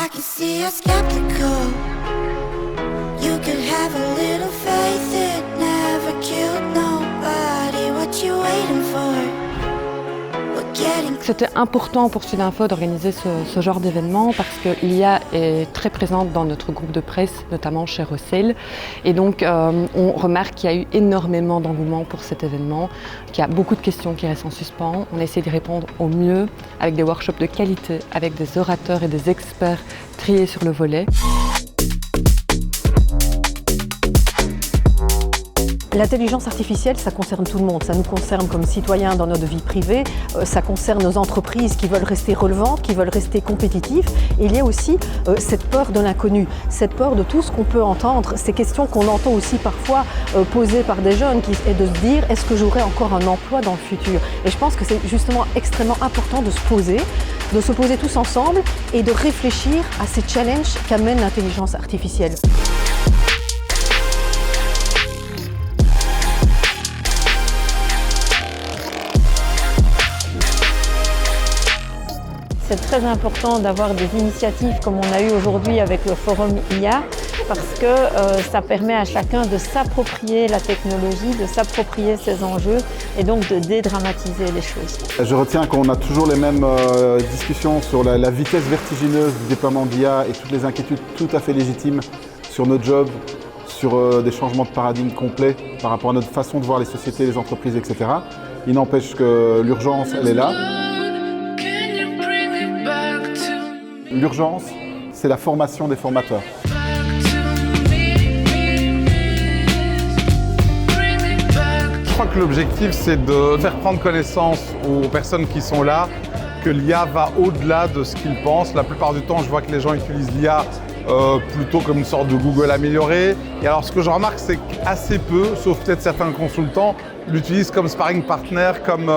I can see you're skeptical. You could have a little faith, it never killed nobody. What you waiting for? C'était important pour Sud Info d'organiser ce genre d'événement parce que l'IA est très présente dans notre groupe de presse, notamment chez Rossel. Et donc, on remarque qu'il y a eu énormément d'engouement pour cet événement, qu'il y a beaucoup de questions qui restent en suspens. On essaie d'y répondre au mieux avec des workshops de qualité, avec des orateurs et des experts triés sur le volet. L'intelligence artificielle, ça concerne tout le monde. Ça nous concerne comme citoyens dans notre vie privée. Ça concerne nos entreprises qui veulent rester relevantes, qui veulent rester compétitifs. Et il y a aussi cette peur de l'inconnu, cette peur de tout ce qu'on peut entendre, ces questions qu'on entend aussi parfois posées par des jeunes, et de se dire est-ce que j'aurai encore un emploi dans le futur? Et je pense que c'est justement extrêmement important de se poser tous ensemble et de réfléchir à ces challenges qu'amène l'intelligence artificielle. C'est très important d'avoir des initiatives comme on a eu aujourd'hui avec le forum IA parce que ça permet à chacun de s'approprier la technologie, de s'approprier ses enjeux et donc de dédramatiser les choses. Je retiens qu'on a toujours les mêmes discussions sur la vitesse vertigineuse du déploiement d'IA et toutes les inquiétudes tout à fait légitimes sur notre job, sur des changements de paradigme complets par rapport à notre façon de voir les sociétés, les entreprises, etc. Il n'empêche que l'urgence, elle est là. L'urgence, c'est la formation des formateurs. Je crois que l'objectif, c'est de faire prendre connaissance aux personnes qui sont là que l'IA va au-delà de ce qu'ils pensent. La plupart du temps, je vois que les gens utilisent l'IA plutôt comme une sorte de Google amélioré. Et alors, ce que je remarque, c'est qu'assez peu, sauf peut-être certains consultants, l'utilisent comme sparring partner, comme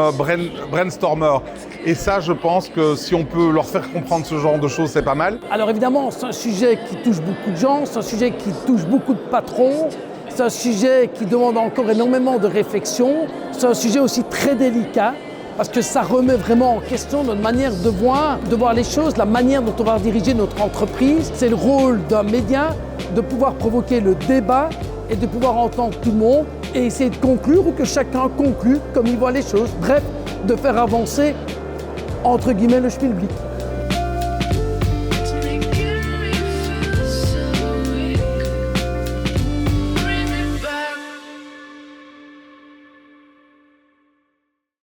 brainstormer. Et ça, je pense que si on peut leur faire comprendre ce genre de choses, c'est pas mal. Alors évidemment, c'est un sujet qui touche beaucoup de gens, c'est un sujet qui touche beaucoup de patrons, c'est un sujet qui demande encore énormément de réflexion, c'est un sujet aussi très délicat, parce que ça remet vraiment en question notre manière de voir les choses, la manière dont on va diriger notre entreprise. C'est le rôle d'un média de pouvoir provoquer le débat et de pouvoir entendre tout le monde et essayer de conclure ou que chacun conclue comme il voit les choses. Bref, de faire avancer, entre guillemets, le schmilblick.